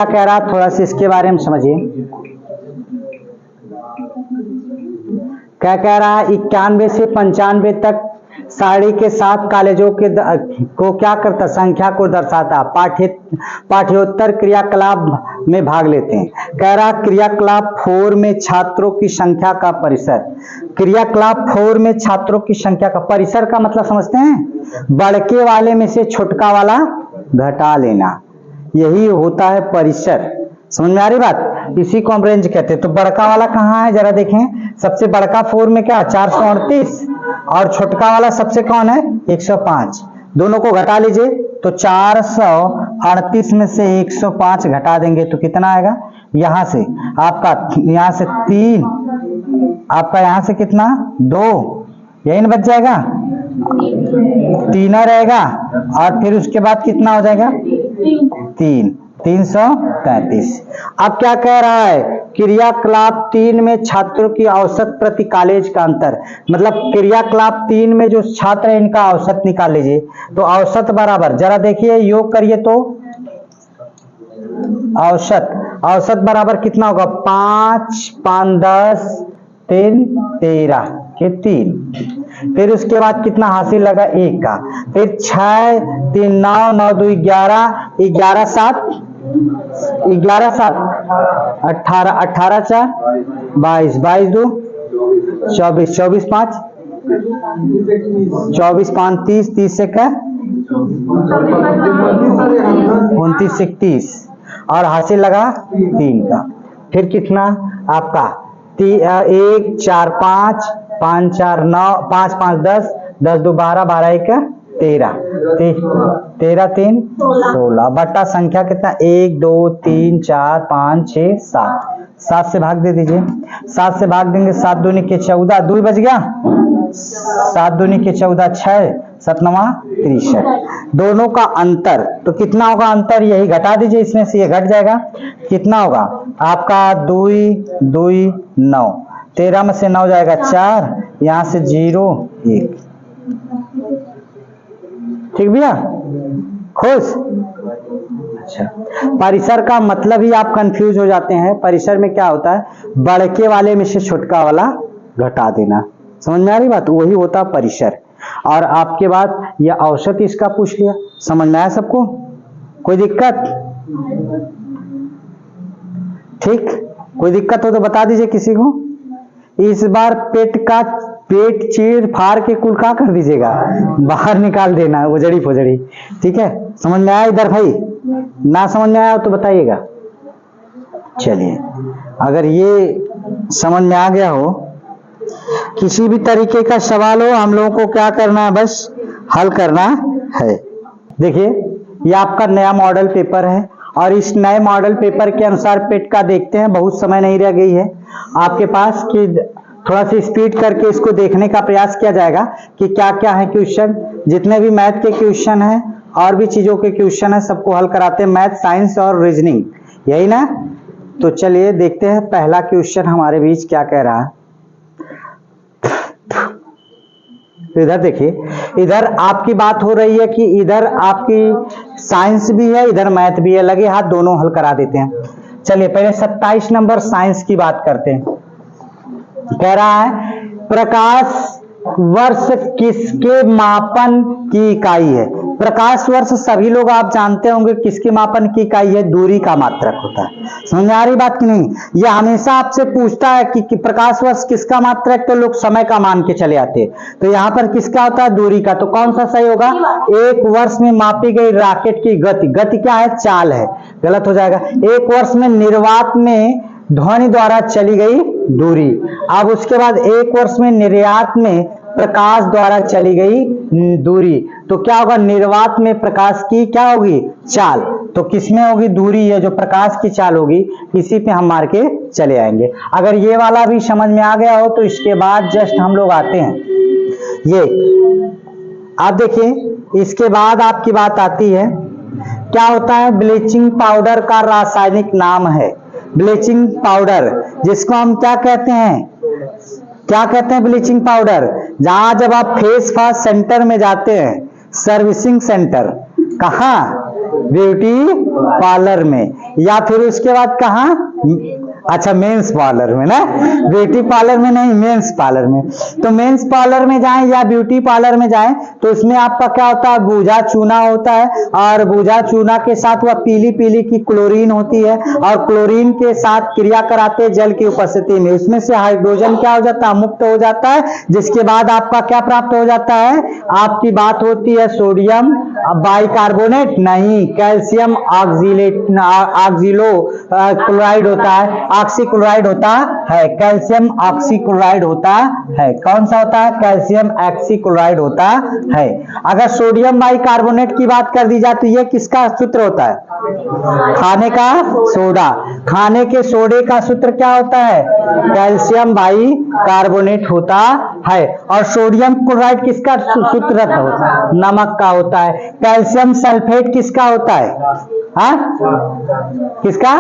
क्या कह रहा है, थोड़ा सा इसके बारे में समझिए। क्या कह रहा है, 91 से 95 तक साड़ी के 7 कॉलेजों के को क्या करता, संख्या को दर्शाता, पाठ्योत्तर क्रियाकलाप में भाग लेते हैं। कह रहा क्रियाकलाप 4 में छात्रों की संख्या का परिसर। क्रियाकलाप 4 में छात्रों की संख्या का परिसर का मतलब समझते हैं, बड़के वाले में से छोटका वाला घटा लेना, यही होता है परिसर। समझ में आ रही बात, इसी को हम रेंज कहते हैं। तो बड़का वाला कहाँ है जरा देखें, सबसे बड़का 4 में क्या 438 और छोटका वाला सबसे कौन है 105, दोनों को घटा लीजिए तो 438 में से 105 घटा देंगे तो कितना आएगा, यहां से आपका यहां से 3, आपका यहां से कितना 2, यही ना बच जाएगा, 3 रहेगा और फिर उसके बाद कितना हो जाएगा 333। अब क्या कह रहा है, क्रियाकलाप 3 में छात्रों की औसत प्रति कॉलेज का अंतर, मतलब क्रियाकलाप 3 में जो छात्र है इनका औसत निकाल लीजिए। तो औसत बराबर, जरा देखिए योग करिए तो औसत बराबर कितना होगा, 5 5 10 3 13 के 3, फिर उसके बाद कितना हासिल लगा 1 का, फिर 6 3 9 9 2 11 11 7 18 18 4 22 22 2 24 24 5 24 5 30 30 से क्या 29 से 30 और हासिल लगा 3 का, फिर कितना आपका 1 4 5 5 4 9 5 5 10 10 2 12 12 1 13 13 3 16 बटा संख्या कितना 1 2 3 4 5 6 7, 7 से भाग दे दीजिए, 7 से भाग देंगे 7 दूनी के 14, 2 बच गया, 7 दूनी के 14 6 7 9 63, दोनों का अंतर तो कितना होगा अंतर, यही घटा दीजिए, इसमें से ये घट जाएगा, कितना होगा आपका 2 2 9, 13 में से 9 जाएगा 4, यहां से 0 1, ठीक भैया, खुश। अच्छा, परिसर का मतलब ही आप कंफ्यूज हो जाते हैं, परिसर में क्या होता है, बड़के वाले में से छोटका वाला घटा देना, समझ में आ रही बात, वही होता परिसर। और आपके बाद यह औसत इसका पूछ लिया, समझ में आया सबको, कोई दिक्कत, ठीक, कोई दिक्कत हो तो बता दीजिए किसी को। इस बार पेट चीर फाड़ के कुल का कर दीजिएगा, बाहर निकाल देना उजड़ी फुजड़ी, ठीक है, समझ में आया इधर भाई, ना समझ में आया तो बताइएगा। चलिए, अगर ये समझ में आ गया हो, किसी भी तरीके का सवाल हो हम लोगों को क्या करना है, बस हल करना है। देखिए ये आपका नया मॉडल पेपर है और इस नए मॉडल पेपर के अनुसार पेट का देखते हैं, बहुत समय नहीं रह गई है आपके पास कि थोड़ा सा स्पीड करके इसको देखने का प्रयास किया जाएगा कि क्या क्या है क्वेश्चन, जितने भी मैथ के क्वेश्चन हैं और भी चीजों के क्वेश्चन है सबको हल कराते हैं, मैथ साइंस और रीजनिंग, यही ना। तो चलिए देखते हैं पहला क्वेश्चन हमारे बीच क्या कह रहा है। इधर देखिए, इधर आपकी बात हो रही है कि इधर आपकी साइंस भी है इधर मैथ भी है, लगे हाथ दोनों हल करा देते हैं। चलिए पहले 27 नंबर साइंस की बात करते हैं। कह रहा है प्रकाश वर्ष किसके मापन की इकाई है। प्रकाश वर्ष सभी लोग आप जानते होंगे किसके मापन की इकाई है, दूरी का मात्रक होता है। समझ में आ रही बात कि नहीं, ये हमेशा आपसे पूछता है कि प्रकाश वर्ष किसका मात्रक, तो लोग समय का मान के चले आते हैं, तो यहाँ पर किसका होता है दूरी का, तो कौन सा सही होगा, एक वर्ष में मापी गई रॉकेट की गति, गति क्या है चाल है, गलत हो जाएगा। एक वर्ष में निर्वात में ध्वनि द्वारा चली गई दूरी, अब उसके बाद एक वर्ष में निर्यात में प्रकाश द्वारा चली गई दूरी, तो क्या होगा निर्वात में प्रकाश की क्या होगी चाल, तो किसमें होगी दूरी है जो प्रकाश की चाल होगी, इसी पे हम मार के चले आएंगे। अगर ये वाला भी समझ में आ गया हो तो इसके बाद जस्ट हम लोग आते हैं ये, आप देखिए इसके बाद आपकी बात आती है क्या होता है, ब्लीचिंग पाउडर का रासायनिक नाम है, ब्लीचिंग पाउडर जिसको हम क्या कहते हैं, क्या कहते हैं ब्लीचिंग पाउडर, जहां जब आप फेस वॉश सेंटर में जाते हैं, सर्विसिंग सेंटर, कहां ब्यूटी पार्लर में, या फिर उसके बाद कहाँ, अच्छा मेंस पार्लर में ना, ब्यूटी पार्लर में नहीं, मेंस पार्लर में। तो मेंस पार्लर में जाएं या ब्यूटी पार्लर में जाएं तो उसमें आपका क्या होता है, बूझा चूना होता है, और बूझा चूना के साथ वह पीली पीली की क्लोरीन होती है, और क्लोरीन के साथ क्रिया कराते हैं जल की उपस्थिति में, उसमें से हाइड्रोजन क्या हो जाता है, मुक्त हो जाता है, जिसके बाद आपका क्या प्राप्त हो जाता है, आपकी बात होती है सोडियम बाइकार्बोनेट नहीं, कैल्शियम ऑक्सीलेट ऑक्सीलो क्लोराइड होता है, ऑक्सीक्लोराइड होता है, कैल्शियम ऑक्सीक्लोराइड होता है। कौन सा होता है, कैल्शियम ऑक्सीक्लोराइड होता है। अगर सोडियम बाइकार्बोनेट की बात कर दी जाए तो यह किसका सूत्र होता है, खाने का सोडा, खाने के सोडे का सूत्र क्या होता है, कैल्शियम बाइकार्बोनेट होता है। और सोडियम क्लोराइड किसका सूत्र होता है, नमक का होता है। कैल्शियम सल्फेट किसका होता है, हाँ किसका,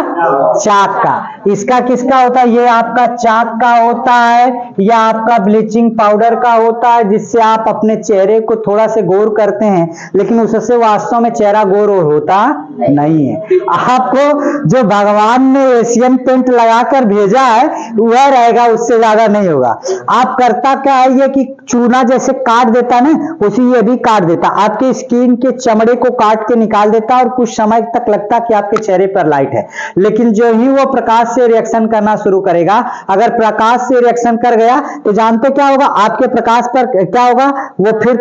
चाक का। इसका किसका होता है, ये आपका चाक का होता है, या आपका ब्लीचिंग पाउडर का होता है, जिससे आप अपने चेहरे को थोड़ा से गोर करते हैं, लेकिन उससे वास्तव में चेहरा गोर होता नहीं है। आपको जो भगवान ने एशियन पेंट लगाकर भेजा है वह रहेगा, उससे ज्यादा नहीं होगा। आप करता क्या है, ये कि चूना जैसे काट देता है ना, उसी ये भी काट देता, आपके स्किन के चमड़े को काट के निकाल देता, और कुछ समय तक लगता कि आपके चेहरे पर लाइट है, लेकिन जो ही वो प्रकाश से रिएक्शन करना शुरू करेगा, अगर प्रकाश से रिएक्शन कर गया तो जानते क्या होगा, आपके प्रकाश पर क्या होगा, वो फिर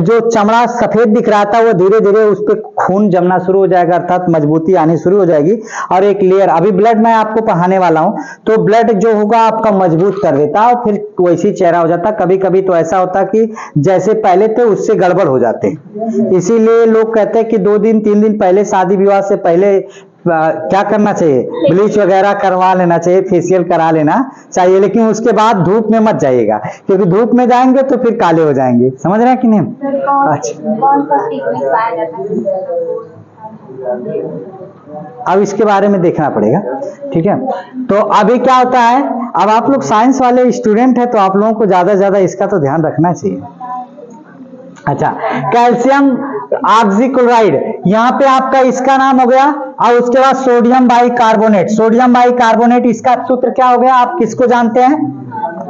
जो चमड़ा सफेद दिख रहा था वो धीरे धीरे उस पर खून जमना शुरू हो जाएगा, अर्थात मजबूती आनी शुरू हो जाएगी, और एक लेयर, अभी ब्लड मैं आपको पढ़ाने वाला हूं, तो ब्लड जो होगा आपका मजबूत कर देता है, और फिर वैसी चेहरा हो जाता। कभी कभी तो ऐसा होता कि जैसे पहले थे उससे गड़बड़ हो जाते, इसीलिए लोग कहते हैं कि 2 दिन 3 दिन पहले, शादी विवाह से पहले क्या करना चाहिए, ब्लीच वगैरह करवा लेना चाहिए, फेशियल करा लेना चाहिए, लेकिन उसके बाद धूप में मत जाइएगा, क्योंकि धूप में जाएंगे तो फिर काले हो जाएंगे, समझ रहे हैं कि नहीं। अब इसके बारे में देखना पड़ेगा, ठीक है। तो अभी क्या होता है, अब आप लोग साइंस वाले स्टूडेंट हैं तो आप लोगों को ज्यादा से ज्यादा इसका तो ध्यान रखना चाहिए। अच्छा, कैल्शियम ऑक्सीक्लोराइड, यहाँ पे आपका इसका नाम हो गया, और उसके बाद सोडियम बाइकार्बोनेट, सोडियम बाइकार्बोनेट इसका सूत्र क्या हो गया, आप किसको जानते हैं,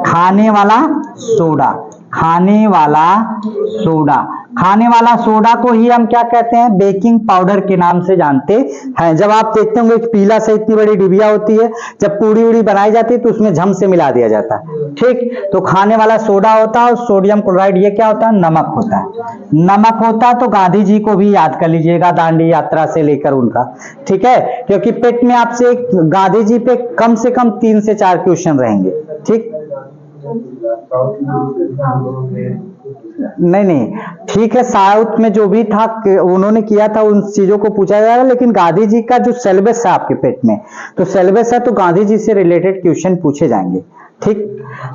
खाने वाला सोडा, खाने वाला सोडा, खाने वाला सोडा को ही हम क्या कहते हैं, बेकिंग पाउडर के नाम से जानते हैं। जब आप देखते होंगे पीला से इतनी बड़ी डिबिया होती है, जब पूड़ी उड़ी बनाई जाती है तो उसमें झम से मिला दिया जाता है, ठीक। तो खाने वाला सोडा होता है, और सोडियम क्लोराइड ये क्या होता है, नमक होता है, नमक होता है। तो गांधी जी को भी याद कर लीजिएगा, दांडी यात्रा से लेकर उनका, ठीक है, क्योंकि पेट में आपसे गांधी जी पे कम से कम 3 से 4 क्वेश्चन रहेंगे, ठीक। नहीं ठीक है, साउथ में जो भी था उन्होंने किया था उन चीजों को पूछा जाएगा, लेकिन गांधी जी का जो सिलेबस है आपके पेट में, तो सिलेबस है तो गांधी जी से रिलेटेड क्वेश्चन पूछे जाएंगे, ठीक।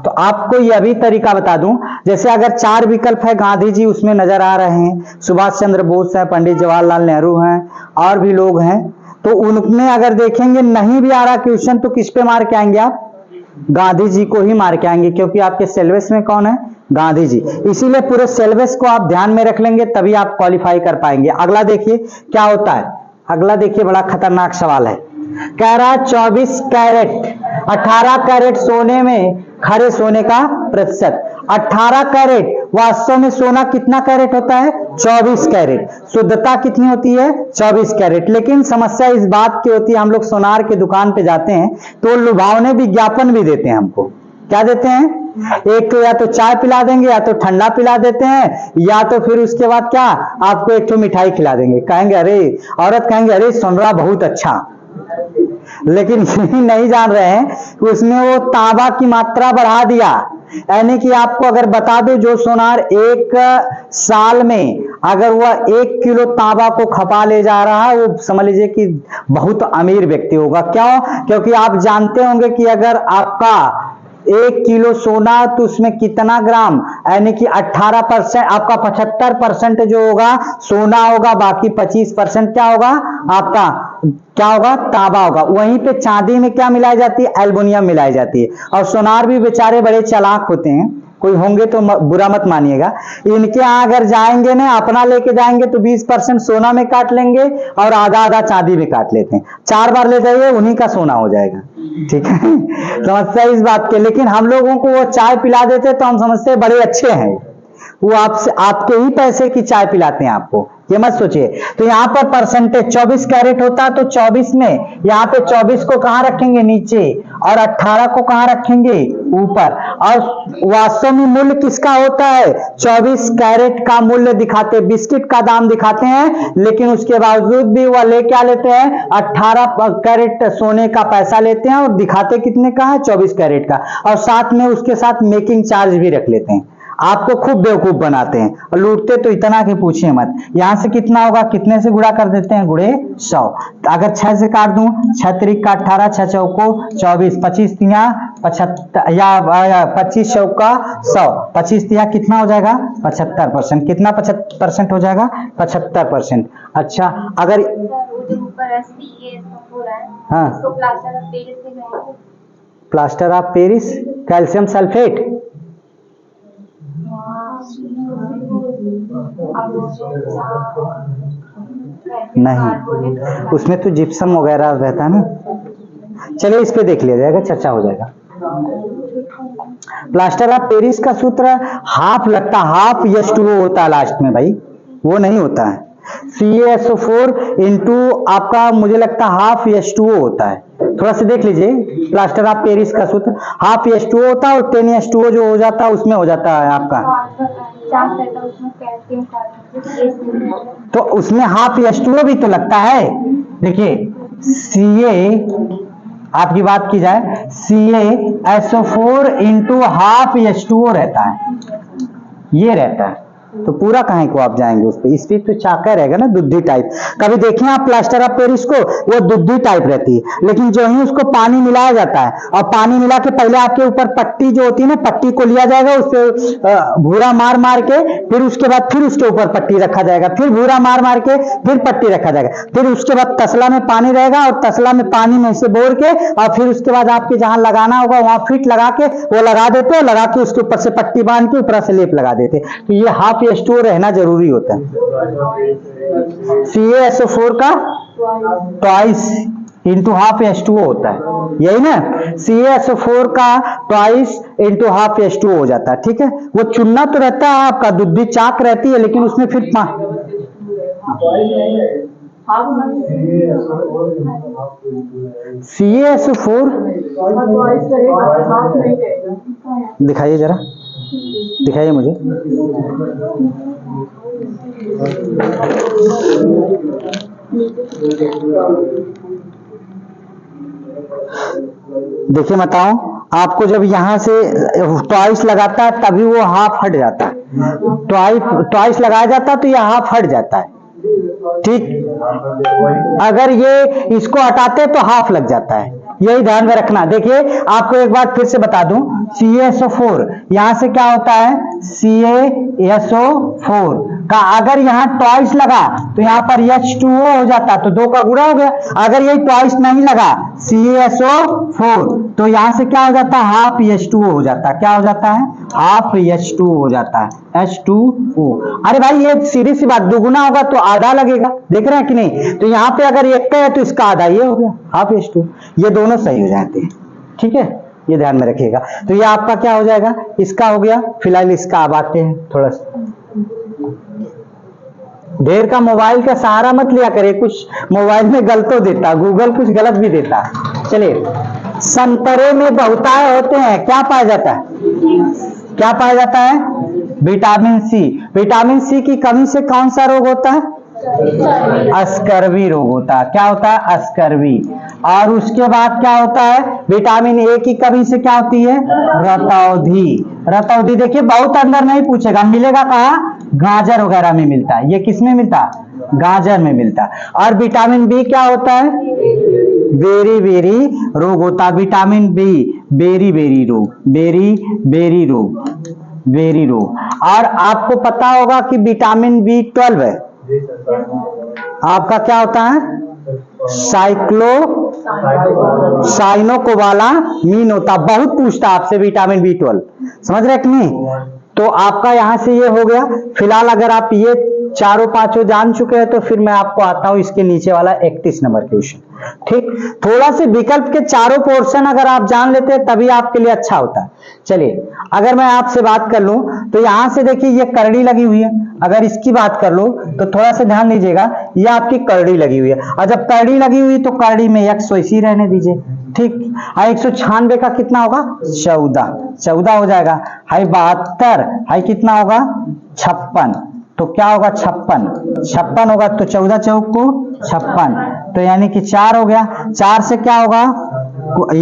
तो आपको यह भी तरीका बता दूं, जैसे अगर 4 विकल्प है, गांधी जी उसमें नजर आ रहे हैं, सुभाष चंद्र बोस है, पंडित जवाहरलाल नेहरू हैं, और भी लोग हैं, तो उनमें अगर देखेंगे नहीं भी आ रहा क्वेश्चन तो किस पे मार के आएंगे आप, गांधी जी को ही मार के आएंगे, क्योंकि आपके सिलेबस में कौन है, गांधी जी। इसीलिए पूरे सिलेबस को आप ध्यान में रख लेंगे तभी आप क्वालिफाई कर पाएंगे। अगला देखिए क्या होता है, अगला देखिए बड़ा खतरनाक सवाल है, कह रहा है 24 कैरेट 18 कैरेट सोने में खरे सोने का प्रतिशत। 18 कैरेट वास्तव में सोना कितना कैरेट होता है, 24 कैरेट। शुद्धता कितनी होती है, 24 कैरेट। लेकिन समस्या इस बात की होती है, हम लोग सोनार की दुकान पे जाते हैं तो लुभावने विज्ञापन भी देते हैं हमको। क्या देते हैं, एक तो या तो चाय पिला देंगे, या तो ठंडा पिला देते हैं, या तो फिर उसके बाद क्या आपको एक तो मिठाई खिला देंगे। कहेंगे अरे, औरत कहेंगे अरे सोनरा बहुत अच्छा, लेकिन यही नहीं जान रहे हैं उसमें वो तांबा की मात्रा बढ़ा दिया। यानी कि आपको अगर बता दो, जो सोनार 1 साल में अगर वह 1 किलो तांबा को खपा ले जा रहा है, वो समझ लीजिए कि बहुत अमीर व्यक्ति होगा। क्यों, क्योंकि आप जानते होंगे कि अगर आपका 1 किलो सोना तो उसमें कितना ग्राम, यानी कि 18%, आपका 75% जो होगा सोना होगा, बाकी 25% क्या होगा आपका, क्या होगा, तांबा होगा। वहीं पे चांदी में क्या मिलाई जाती है, एल्युमिनियम मिलाई जाती है। और सोनार भी बेचारे बड़े चालाक होते हैं, कोई होंगे तो बुरा मत मानिएगा। इनके यहाँ अगर जाएंगे ना, अपना लेके जाएंगे तो 20% सोना में काट लेंगे और आधा आधा चांदी में काट लेते हैं। 4 बार ले जाइए, उन्हीं का सोना हो जाएगा। ठीक है, समस्या इस बात के। लेकिन हम लोगों को वो चाय पिला देते तो हम समझते बड़े अच्छे हैं। वो आपसे आपके ही पैसे की चाय पिलाते हैं आपको, ये मत सोचिए। तो यहाँ पर परसेंटेज 24 कैरेट होता है, तो 24 में यहाँ पे 24 को कहाँ रखेंगे? नीचे, और 18 को कहाँ रखेंगे? ऊपर। और वास्तव में मूल्य किसका होता है? 24 कैरेट का मूल्य दिखाते, बिस्किट का दाम दिखाते हैं, लेकिन उसके बावजूद भी वह ले क्या लेते हैं? 18 कैरेट सोने का पैसा लेते हैं, और दिखाते कितने का है? 24 कैरेट का। और साथ में उसके साथ मेकिंग चार्ज भी रख लेते हैं। आपको खूब बेवकूफ बनाते हैं और लूटते तो इतना कि पूछिए मत। यहां से कितना होगा? कितने से गुणा कर देते हैं? गुणे 100। अगर 6 से काट दूं, 6 त्रिक का 18, 6 चौको 24, 25 तिया 75, या 25 चौका 100, 25 तिया कितना हो जाएगा? 75%। कितना 75% हो जाएगा? 75%। अच्छा, अगर हाँ, plaster of Paris calcium sulphate नहीं, उसमें तो जिप्सम वगैरह रहता है ना। चलिए इस पे देख लिया जाएगा, चर्चा हो जाएगा। प्लास्टर ऑफ पेरिस का सूत्र हाफ लगता, हाफ H2O होता है लास्ट में भाई, वो नहीं होता है। CaSO4 इंटू आपका मुझे लगता है हाफ H2O होता है। थोड़ा सा देख लीजिए, प्लास्टर ऑफ पेरिस का सूत्र हाफ H2O होता है, और 10 H2O जो हो जाता है उसमें हो जाता है आपका, तो उसमें हाफ H2O भी तो लगता है। देखिए Ca, आपकी बात की जाए, CaSO4 इंटू हाफ H2O रहता है, ये रहता है। तो पूरा कहीं को आप जाएंगे उस पे, इस पे तो चाका रहेगा ना, दुद्धि टाइप। कभी देखें आप प्लास्टर ऑफ पेरिस को, वो दुद्धि टाइप रहती है, लेकिन जो ही उसको पानी मिलाया जाता है, और पानी मिला के पहले आपके ऊपर पट्टी जो होती है ना, पट्टी को लिया जाएगा, उससे भूरा मार मार के, फिर उसके बाद फिर उसके ऊपर पट्टी रखा जाएगा, फिर भूरा मार मार के फिर पट्टी रखा जाएगा, फिर उसके बाद तसला में पानी रहेगा, और तसला में पानी में से बोर के, और फिर उसके बाद आपके जहां लगाना होगा वहां फिट लगा के वो लगा देते, लगा के उसके ऊपर से पट्टी बांध के ऊपर से लेप लगा देते। तो ये हाफ H2O रहना जरूरी होता है। CaSO4 का ट्वाइस इंटू हाफ H2O होता है, यही ना। CaSO4 का ट्वाइस इंटू हाफ H2O हो जाता है। ठीक है, वो चुनना तो रहता है आपका, दुद्धि चाक रहती है, लेकिन उसमें फिर CaSO4 दिखाइए जरा, दिखाइए मुझे। देखिए बताऊं आपको, जब यहां से ट्वाइस लगाता है तभी वो हाफ हट जाता है। ट्वाइस लगाया जाता है तो ये हाफ हट जाता है। ठीक, अगर ये इसको हटाते तो हाफ लग जाता है, यही ध्यान में रखना। देखिए आपको एक बार फिर से बता दूं, CaSO4 यहां से क्या होता है? CaSO4 का अगर यहां ट्वाइस लगा तो यहां पर H2O हो जाता, तो 2 का गुणा हो गया। अगर ये ट्वाइस नहीं लगा CaSO4 तो यहां से क्या हो जाता है? हाफ H2O हो जाता है। क्या हो जाता है? हाफ H2O हो जाता है, H2O। अरे भाई ये सीधी सी बात, दुगुना होगा तो आधा लगेगा, देख रहे हैं कि नहीं? तो यहाँ पे अगर एक का है तो इसका आधा ये हो गया, हाफ H2O। ये दोनों सही हो जाते हैं। ठीक है, ये ध्यान में रखिएगा। तो ये आपका क्या हो जाएगा? इसका हो गया। फिलहाल इसका अब आते हैं थोड़ा सा, ढेर का मोबाइल का सहारा मत लिया करे, कुछ मोबाइल में गलत देता, गूगल कुछ गलत भी देता। चलिए, संतरे में बहुतायत होते हैं, क्या पाया जाता है? क्या पाया जाता है? Vitamin C. विटामिन सी की कमी से कौन सा रोग होता है? अस्कर्वी रोग होता है। क्या होता है? अस्कर्वी। और उसके बाद क्या होता है? विटामिन ए की कमी से क्या होती है? रतौंधी। रतौंधी देखिए बहुत अंदर नहीं पूछेगा, मिलेगा कहाँ? गाजर वगैरह में मिलता है। ये किस में मिलता है? गाजर में मिलता है। और विटामिन बी क्या होता है? बेरी बेरी रोग होता है। विटामिन बी बेरी बेरी रोग, बेरी बेरी रोग, बेरी रोग। और आपको पता होगा कि विटामिन B12 है, आपका क्या होता है? साइनोकोबालामीन होता, बहुत पूछता आपसे विटामिन B12, समझ रहे कि नहीं। तो आपका यहां से ये हो गया। फिलहाल अगर आप ये चारों पांचों जान चुके हैं तो फिर मैं आपको आता हूं इसके नीचे वाला 31 नंबर क्वेश्चन। ठीक, थोड़ा से विकल्प के चारों पोर्शन अगर आप जान लेते हैं तभी आपके लिए अच्छा होता है। चलिए अगर मैं आपसे बात कर लूं तो यहां से देखिए ये करड़ी लगी हुई है, अगर इसकी बात कर लो तो थोड़ा सा ध्यान दीजिएगा, ये आपकी करड़ी लगी हुई है, और जब करड़ी लगी हुई तो करड़ी में x वैसी रहने दीजिए। ठीक, 196 का कितना होगा 14 हो जाएगा। हाई 72, हाई कितना होगा 56, तो क्या होगा 56 होगा, तो 14 चौक को 56, तो यानी कि 4 हो गया। 4 से क्या होगा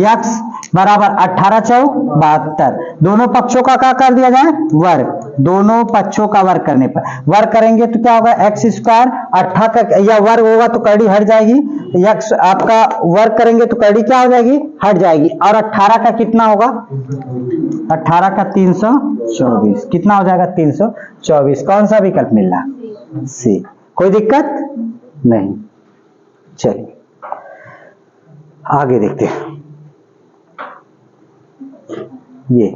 x बराबर 18 चौक 72, दोनों पक्षों का क्या कर दिया जाए वर्ग, दोनों पक्षों का वर्ग करने पर वर्ग करेंगे तो क्या होगा x स्क्वायर, 18 का या वर्ग होगा तो करड़ी हट जाएगी, x आपका वर्ग करेंगे तो करड़ी क्या हो जाएगी हट जाएगी, और 18 का कितना होगा 18 का 324, कितना हो जाएगा 324। कौन सा विकल्प मिल रहा सी, कोई दिक्कत नहीं। चलिए आगे देखते हैं। ये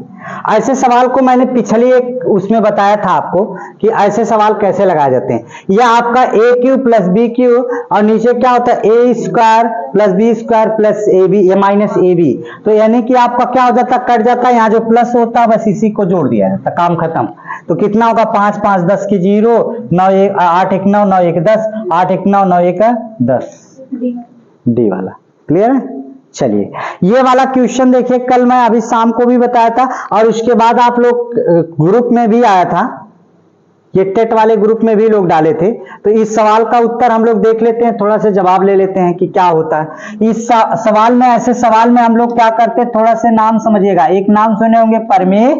ऐसे सवाल को मैंने पिछली एक उसमें बताया था आपको कि ऐसे सवाल कैसे लगाए जाते हैं। यह आपका A cube plus B cube और नीचे क्या होता है A square plus B square plus A B या माइनस ए बी, तो यानी कि आपका क्या हो जाता कट जाता है, यहाँ जो प्लस होता है बस इसी को जोड़ दिया जाता, काम खत्म। तो कितना होगा 5 5 10 की 0, 9 1 8 1 9 9 1 10, 8 1 9 9 1 10, डी वाला क्लियर है। चलिए ये वाला क्वेश्चन देखिए, कल मैं अभी शाम को भी बताया था और उसके बाद आप लोग ग्रुप में भी आया था, ये टेट वाले ग्रुप में भी लोग डाले थे। तो इस सवाल का उत्तर हम लोग देख लेते हैं, थोड़ा सा जवाब ले लेते हैं कि क्या होता है इस सवाल में। ऐसे सवाल में हम लोग क्या करते हैं, थोड़ा से नाम समझिएगा। एक नाम सुने होंगे प्रमेय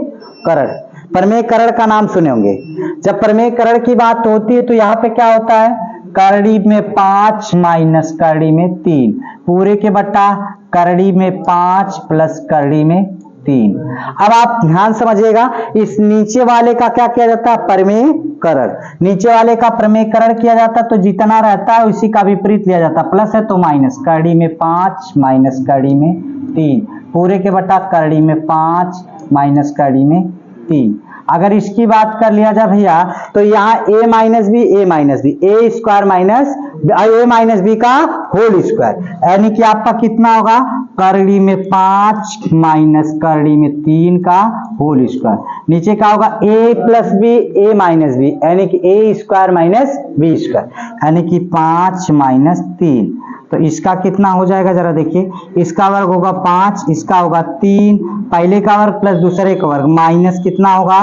करण, प्रमेय करण का नाम सुने होंगे। जब प्रमेय करण की बात होती है तो यहाँ पे क्या होता है, करड़ी में 5 माइनस करड़ी में 3 पूरे के बटा करड़ी में 5 प्लस करड़ी में 3। अब आप ध्यान समझिएगा, इस नीचे वाले का क्या किया जाता है प्रमेय करण, नीचे वाले का प्रमेय करण किया जाता है तो जितना रहता है उसी का विपरीत लिया जाता है, प्लस है तो माइनस, करड़ी में 5 माइनस करड़ी में 3 पूरे के बटा करड़ी में 5 माइनस करड़ी में 3। अगर इसकी बात कर लिया जाए भैया तो यहाँ a minus B A square minus A minus B का होल स्क्वायर, यानी कि आपका कितना होगा करड़ी में 5 माइनस करड़ी में 3 का होल स्क्वायर, नीचे का होगा a plus B A minus B, यानी कि A square minus B square, यानी कि 5 माइनस 3। तो इसका कितना हो जाएगा जरा देखिए, इसका वर्ग होगा 5, इसका होगा 3, पहले का वर्ग प्लस दूसरे का वर्ग माइनस कितना होगा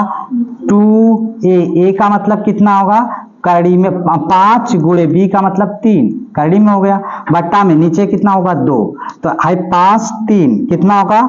2a, a का मतलब कितना होगा करड़ी में 5 गुणे b का मतलब 3 करड़ी में हो गया, बट्टा में नीचे कितना होगा 2, तो आई 5 3 कितना होगा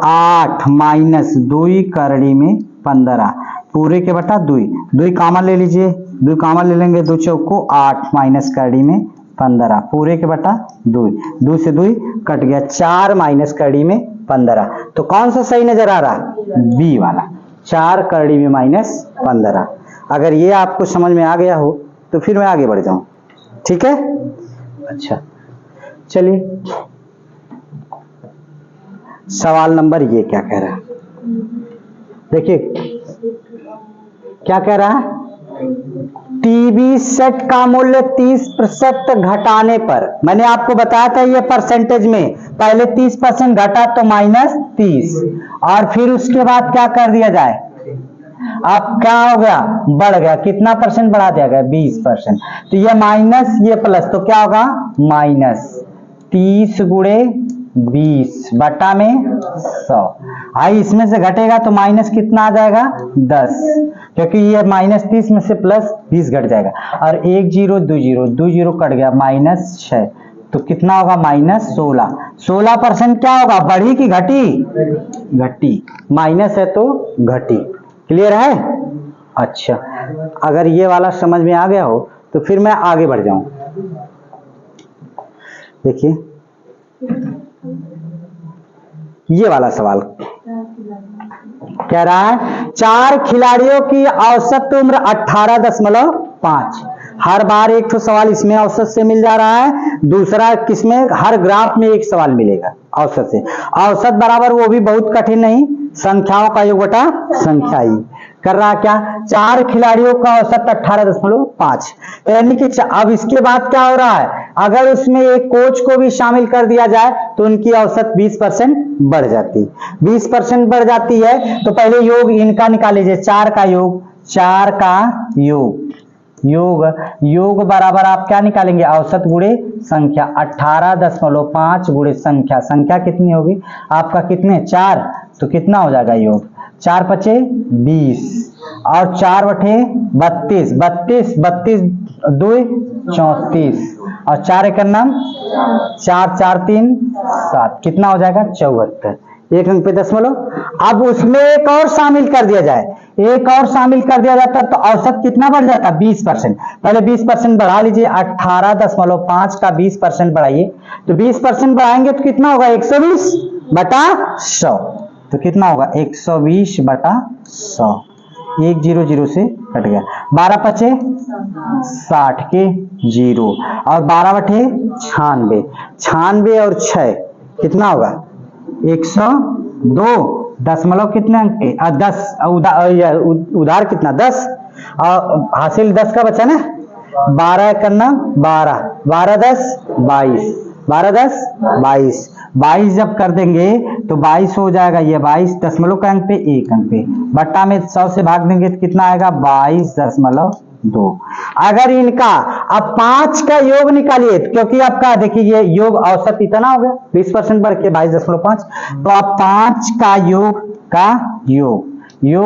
8 माइनस 2 करड़ी में 15 पूरे के बटा 2 कामन ले लीजिए, 2 कामन ले लेंगे, 2 चौक को 8 माइनस करड़ी में 15 पूरे के बटा 2 से 2 कट गया, 4 माइनस करड़ी में 15। तो कौन सा सही नजर आ रहा बी वाला, 4 करड़ी में माइनस 15। अगर ये आपको समझ में आ गया हो तो फिर मैं आगे बढ़ जाऊं, ठीक है। अच्छा चलिए सवाल नंबर ये क्या कह रहा है, देखिए क्या कह रहा है, टीवी सेट का मूल्य 30% घटाने पर, मैंने आपको बताया था ये परसेंटेज में पहले 30% घटा तो माइनस 30 और फिर उसके बाद क्या कर दिया जाए, अब क्या हो गया बढ़ गया, कितना परसेंट बढ़ा दिया गया 20%, तो ये माइनस ये प्लस, तो क्या होगा माइनस 30 गुणे 20 बटा में 100। आई इसमें से घटेगा तो माइनस कितना आ जाएगा 10, क्योंकि ये माइनस 30 में से प्लस 20 घट जाएगा, और 1 0 2 0 2 0 कट गया माइनस 6, तो कितना होगा माइनस 16। 16% क्या होगा बढ़ी कि घटी, घटी, माइनस है तो घटी, क्लियर है। अच्छा अगर ये वाला समझ में आ गया हो तो फिर मैं आगे बढ़ जाऊं, देखिए ये वाला सवाल कह रहा है 4 खिलाड़ियों की औसत उम्र 18.5, हर बार एक तो सवाल इसमें औसत से मिल जा रहा है, दूसरा किसमें, हर ग्राफ में एक सवाल मिलेगा औसत से। औसत बराबर वो भी बहुत कठिन नहीं, संख्याओं का योग बटा संख्या ही। कर रहा क्या, 4 खिलाड़ियों का औसत 18.5, यानी कि अब इसके बाद क्या हो रहा है, अगर उसमें एक कोच को भी शामिल कर दिया जाए तो उनकी औसत 20% बढ़ जाती, 20% बढ़ जाती है। तो पहले योग इनका निकाल लीजिए, 4 का योग, 4 का योग बराबर आप क्या निकालेंगे, औसत गुणे संख्या, 18.5 गुणे संख्या, संख्या कितनी होगी आपका, कितने 4, तो कितना हो जाएगा योग, 4 पचे 20 और 4 बटे 32, 32 2 34 और 4 एक नाम 4 4 3 7, कितना हो जाएगा 74, एक अंक पे दशमलव। अब उसमें एक और शामिल कर दिया जाए, एक और शामिल कर दिया जाता तो औसत कितना बढ़ जाता, 20%। पहले 20% बढ़ा लीजिए, 18.5 का 20% बढ़ाइए, तो 20% बढ़ाएंगे तो कितना होगा, 120 बटा 100, तो कितना होगा 120 बटा 100, 100 से कट गया, 12 पचे 60 के 0 और 12 बटे 96, 96 और 6 कितना होगा 102, दशमलव कितने अंक के, 10 उधार कितना 10 और हासिल 10 का बचा ना, 12 करना 12, 12 10 22, 12 10 22, 22 जब कर देंगे तो 22 हो जाएगा, ये 22 दशमलव का अंक पे, एक अंक पे, बट्टा में 100 से भाग देंगे तो कितना आएगा 22.2। अगर इनका अब 5 का योग निकालिए, क्योंकि आपका देखिए ये योग औसत इतना हो गया 20% बढ़ के 22.5, तो आप 5 का योग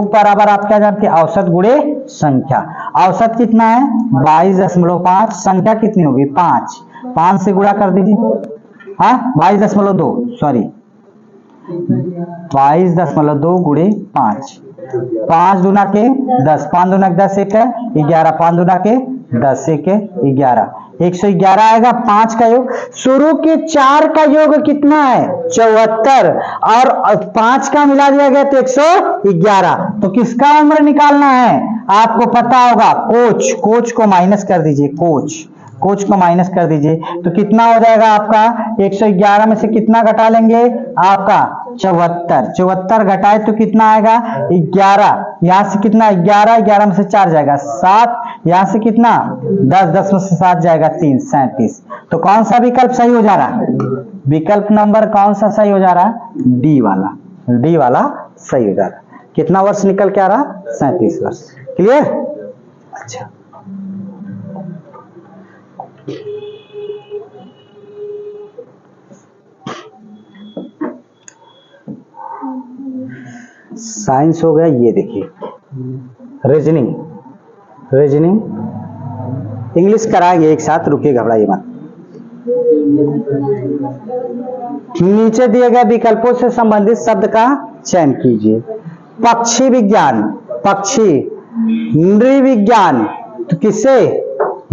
बराबर आप क्या जानते हैं, औसत गुणे संख्या, औसत कितना है 22.5, संख्या कितनी होगी 5, 5 से गुणा कर दीजिए, हाँ 22.2 सॉरी 22.2 गुणे 5, 5 दूना के 10, 5 दूना के 10 एक है 11, 5 दूना के 10 एक है 11, 111 आएगा 5 का योग। शुरू के 4 का योग कितना है 74 और 5 का मिला दिया गया तो 111, तो किसका उम्र निकालना है आपको पता होगा, कोच को माइनस कर दीजिए, कोच को माइनस कर दीजिए तो कितना हो जाएगा आपका, 111 में से कितना घटा लेंगे आपका 74 घटाए तो कितना आएगा 11, यहाँ से कितना 11 में से 4 जाएगा 7, यहाँ से कितना 10 में से 7 जाएगा 3, 37। तो कौन सा विकल्प सही हो जा रहा है, विकल्प नंबर कौन सा सही हो जा रहा है, डी वाला सही हो जा रहा है। कितना वर्ष निकल के आ रहा, 37 वर्ष, क्लियर। अच्छा साइंस हो गया, ये देखिए रीजनिंग इंग्लिश कराएंगे एक साथ, रुकिए घबराइए मत। नीचे दिए गए विकल्पों से संबंधित शब्द का चयन कीजिए। पक्षी विज्ञान, नृविज्ञान तो किससे,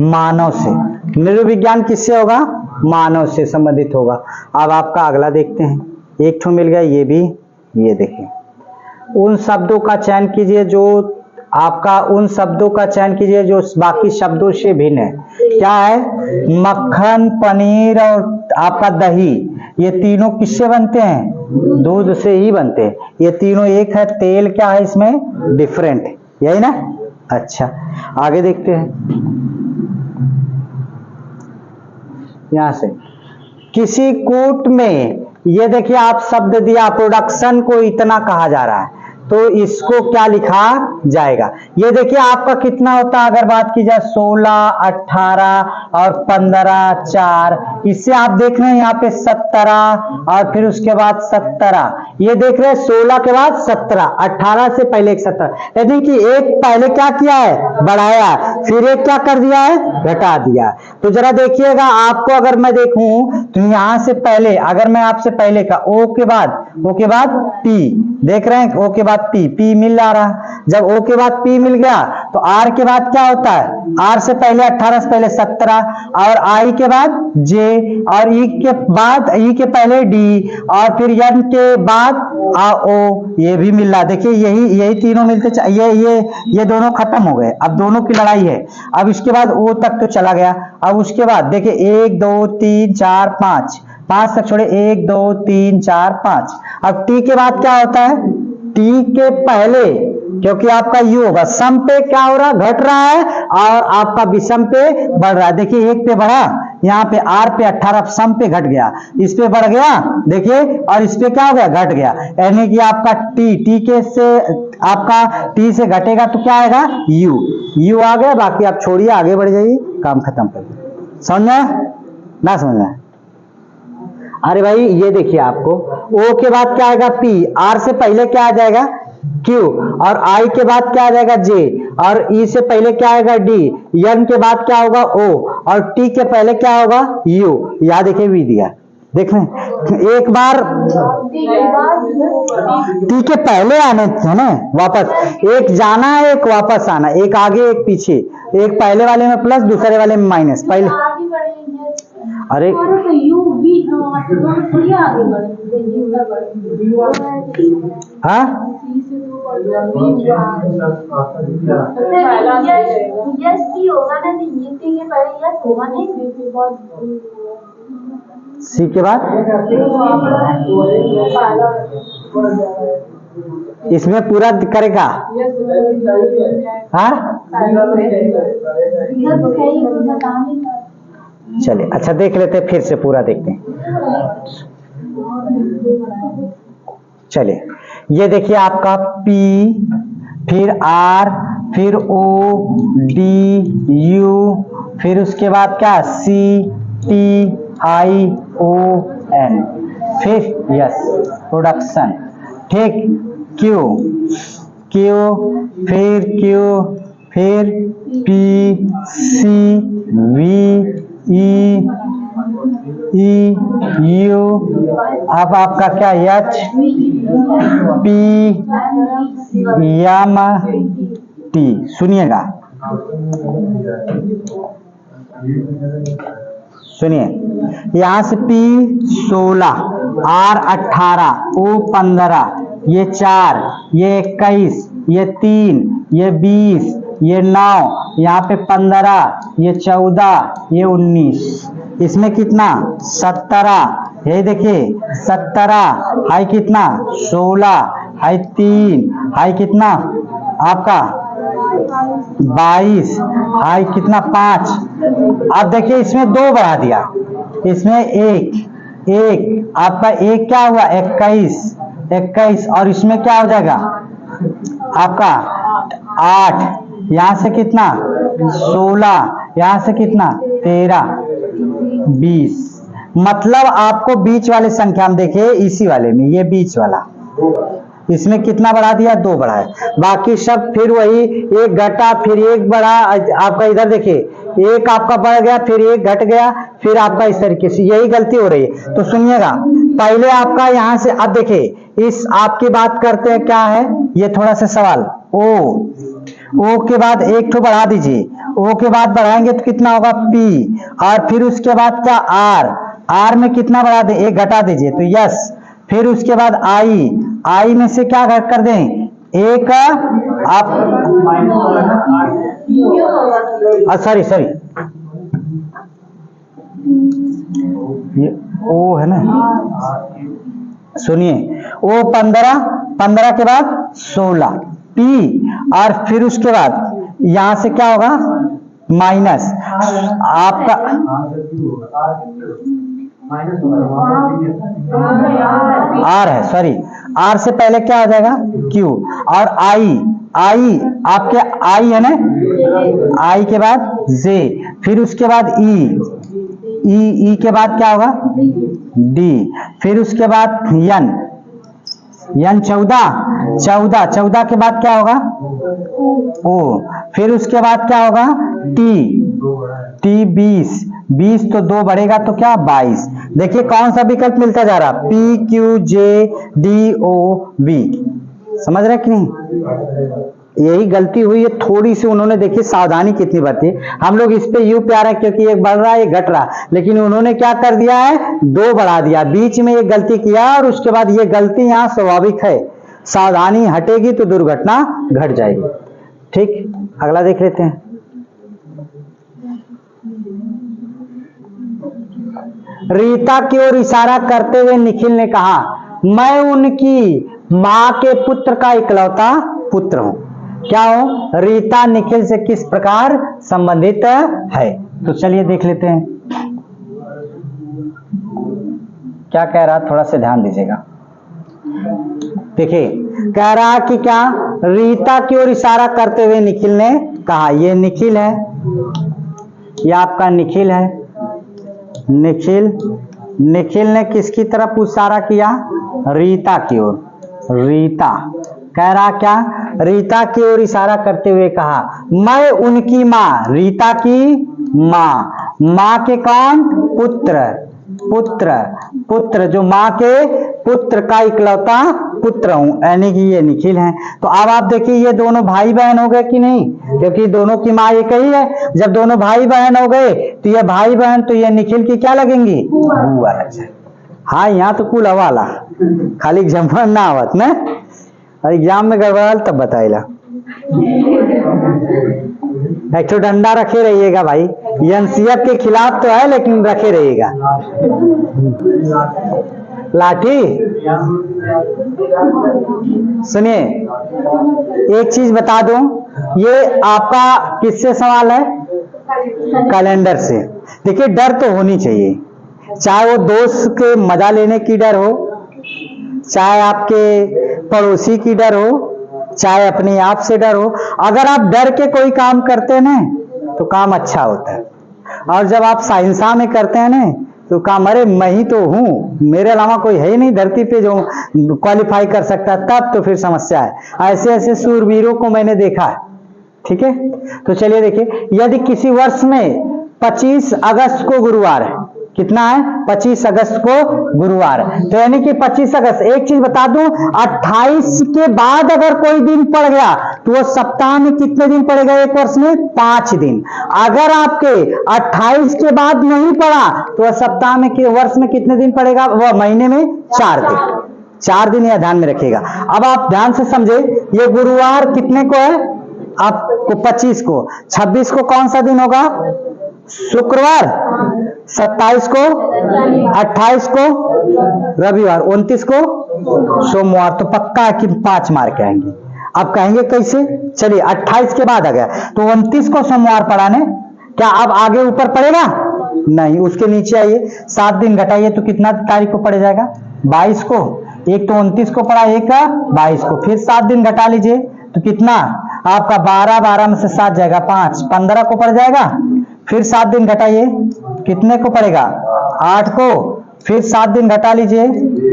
मानव से, नृविज्ञान किससे होगा, मानव से संबंधित होगा। अब आपका अगला देखते हैं, एक ठो मिल गया ये भी, ये देखिए उन शब्दों का चयन कीजिए जो बाकी शब्दों से भिन्न है। क्या है, मक्खन, पनीर और आपका दही, ये तीनों किससे बनते हैं, दूध से ही बनते हैं, ये तीनों एक है, तेल क्या है इसमें डिफरेंट, यही ना। अच्छा आगे देखते हैं, यहां से किसी कूट में, ये देखिए आप शब्द दिया प्रोडक्शन को इतना कहा जा रहा है, तो इसको क्या लिखा जाएगा, ये देखिए आपका कितना होता है, अगर बात की जाए 16, 18 और 15, 4, इससे आप देख रहे हैं यहाँ पे 17 और फिर उसके बाद 17, ये देख रहे हैं 16 के बाद 17, 18 से पहले एक 17, यानी कि एक पहले क्या किया है बढ़ाया, फिर एक क्या कर दिया है घटा दिया। तो जरा देखिएगा, आपको अगर मैं देखूं तो यहां से पहले, अगर मैं आपसे पहले का ओ के बाद टी देख रहे हैं, ओ के बाद बाद पी मिल आ रहा। जब ओ के बाद पी मिल गया तो आर के बाद क्या होता है, आर से पहले 18 से पहले 17 और आई के बाद जे और ई के बाद ई के पहले डी और फिर एन के बाद ओ, ये भी मिल रहा। देखिए यही तीनों मिलते ये दोनों खत्म हो गए। अब दोनों की लड़ाई है। अब इसके बाद ओ तक तो चला गया। अब उसके बाद देखिए 1 2 3 4 5 तक छोड़े, 1 2 3 4 5। अब टी के बाद क्या होता है, टी के पहले क्योंकि आपका यू होगा, सम पे क्या हो रहा, घट रहा है और आपका विषम पे बढ़ रहा है। देखिए 1 पे बढ़ा, यहाँ पे आर पे 18 सम पे घट गया, इस पे बढ़ गया देखिए, और इस पे क्या हो गया, घट गया। यानी कि आपका टी के से आपका टी से घटेगा तो क्या आएगा, यू आ गया। बाकी आप छोड़िए, आगे बढ़ जाइए, काम खत्म करिए। समझ में ना समझ में? अरे भाई ये देखिए, आपको ओ के बाद क्या आएगा, पी, आर से पहले क्या आ जाएगा, क्यू, और आई के बाद क्या आ जाएगा, जे, और ई से पहले क्या आएगा, डी, एन के बाद क्या होगा, ओ, और टी के पहले क्या होगा, यू। यहां देखिए वी दिया, देख रहे हैं। एक बार टी के पहले आने है ना वापस, एक जाना है एक वापस आना, एक आगे एक पीछे, एक पहले वाले में प्लस दूसरे वाले में माइनस। पहले अरे हाँ सी के बाद इसमें पूरा करेगा। हाँ चलिए अच्छा देख लेते हैं, फिर से पूरा देखते हैं। चलिए ये देखिए आपका P, फिर R, फिर O, D, U, फिर उसके बाद क्या C, T, I, O, N, फिर यस प्रोडक्शन, ठीक, Q, फिर Q, फिर P, C, V, E, U, अब आपका क्या H, P, M, T। सुनिएगा, सुनिए, यहां से P 16, R 18, O 15, ये 4, ये 21, ये 3, ये 20, ये 9, यहाँ पे 15, ये 14, ये 19, इसमें कितना 17, ये देखिए 17, हाई कितना 16, हाई 3, हाई कितना आपका 22, हाई कितना 5। अब देखिए इसमें 2 बढ़ा दिया, इसमें एक आपका एक क्या हुआ 21, और इसमें क्या हो जाएगा आपका 8, यहां से कितना 16, यहां से कितना 13, 20। मतलब आपको बीच वाले संख्या में देखिए, इसी वाले में ये बीच वाला, इसमें कितना बढ़ा दिया 2 बढ़ा है, बाकी सब फिर वही एक घटा फिर एक बढ़ा। आपका इधर देखिए एक आपका बढ़ गया फिर एक घट गया, फिर आपका इस तरीके से, यही गलती हो रही है। तो सुनिएगा, पहले आपका यहां से, अब देखिए इस आपकी बात करते हैं क्या है, ये थोड़ा सा सवाल, ओ के बाद एक ठो बढ़ा दीजिए, ओ के बाद बढ़ाएंगे तो कितना होगा P, और फिर उसके बाद क्या R में कितना बढ़ा दें, एक घटा दीजिए तो यस, फिर उसके बाद I में से क्या घट कर दें, एक आप सॉरी ये ओ है ना, सुनिए ओ 15 के बाद 16 P, और फिर उसके बाद यहां से क्या होगा माइनस आपका R है, सॉरी R से पहले क्या आ जाएगा Q, और I आपके I है ना, I के बाद J, फिर उसके बाद E के बाद क्या होगा D, फिर उसके बाद N 14 के बाद क्या होगा O, फिर उसके बाद क्या होगा T 20 तो 2 बढ़ेगा तो क्या 22। देखिए कौन सा विकल्प मिलता जा रहा, P Q J D O V, समझ रहे कि नहीं? यही गलती हुई है थोड़ी सी, उन्होंने देखिए सावधानी कितनी बरती। हम लोग इस पे यू पे आ रहे हैं क्योंकि एक बढ़ रहा है एक घट रहा, लेकिन उन्होंने क्या कर दिया है, 2 बढ़ा दिया, बीच में एक गलती किया और उसके बाद ये गलती यहाँ स्वाभाविक है, सावधानी हटेगी तो दुर्घटना घट जाएगी। ठीक, अगला देख लेते हैं। रीता की ओर इशारा करते हुए निखिल ने कहा, मैं उनकी मां के पुत्र का इकलौता पुत्र हूं। क्या हूं? रीता निखिल से किस प्रकार संबंधित है? तो चलिए देख लेते हैं क्या कह रहा, थोड़ा सा ध्यान दीजिएगा। देखिए कह रहा कि क्या, रीता की ओर इशारा करते हुए निखिल ने कहा, ये निखिल है, ये आपका निखिल है, निखिल ने किसकी तरफ इशारा किया? रीता की ओर। रीता कह रहा क्या, रीता की ओर इशारा करते हुए कहा, मैं उनकी मां, रीता की मां के कौन? पुत्र, जो मां के पुत्र का इकलौता पुत्र हूं, यानी कि ये निखिल हैं। तो अब आप देखिए ये दोनों भाई बहन हो गए कि नहीं, क्योंकि दोनों की मां एक ही है। जब दोनों भाई बहन हो गए तो ये भाई बहन, तो ये निखिल की क्या लगेंगी? बुआ लग जाए। हाँ, यहाँ तो कुल हवाला, खाली एग्जाम ना आवत ना, एग्जाम में गड़बड़ाल तब बताइला। एक तो डंडा रखे रहिएगा भाई, एनसीएफ के खिलाफ तो है लेकिन रखे रहिएगा। लाठी, सुनिए एक चीज बता दूं, ये आपका किससे सवाल है? कैलेंडर से। देखिए डर तो होनी चाहिए, चाहे वो दोस्त के मजा लेने की डर हो, चाहे आपके पड़ोसी की डर हो, चाहे अपने आप से डर हो। अगर आप डर के कोई काम करते हैं ना तो काम अच्छा होता है, और जब आप साइंसा में करते हैं ना तो काम, अरे मैं ही तो हूं, मेरे अलावा कोई है ही नहीं धरती पे जो क्वालिफाई कर सकता, तब तो फिर समस्या है। ऐसे ऐसे सूरवीरों को मैंने देखा है। ठीक है, तो चलिए देखिए, यदि किसी वर्ष में 25 अगस्त को गुरुवार है, कितना है? 25 अगस्त को गुरुवार है, तो यानी कि 25 अगस्त, एक चीज बता दूं, 28 के बाद अगर कोई दिन पड़ गया तो वो सप्ताह में कितने दिन पड़ेगा? एक वर्ष में 5 दिन। अगर आपके 28 के बाद नहीं पड़ा तो वह सप्ताह में, वर्ष में कितने दिन पड़ेगा? वह महीने में 4 दिन। 4 दिन यह ध्यान में रखिएगा। अब आप ध्यान से समझे, ये गुरुवार कितने को है? आपको 25 को, 26 को कौन सा दिन होगा? शुक्रवार, 27 को, 28 को रविवार, 29 को सोमवार। तो पक्का कि 5 मार के आएंगे। अब कहेंगे कैसे? चलिए 28 के बाद आ गया तो 29 को सोमवार पड़ा ने, क्या अब आगे ऊपर पड़ेगा? नहीं, उसके नीचे आइए, 7 दिन घटाइए तो कितना तारीख को पड़ जाएगा? 22 को। एक तो 29 को पड़ा, एक का 22 को, फिर 7 दिन घटा लीजिए तो कितना आपका 12 में से 7 जाएगा 5, 15 को पड़ जाएगा। फिर 7 दिन घटाइए, कितने को पड़ेगा? 8 को। फिर 7 दिन घटा लीजिए,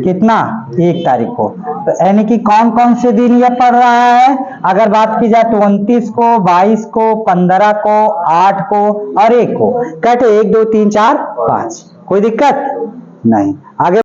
कितना? 1 तारीख को। तो यानी कि कौन कौन से दिन यह पड़ रहा है? अगर बात की जाए तो 29 को, 22 को, 15 को, 8 को और 1 को। कहते 1 2 3 4 5, कोई दिक्कत नहीं।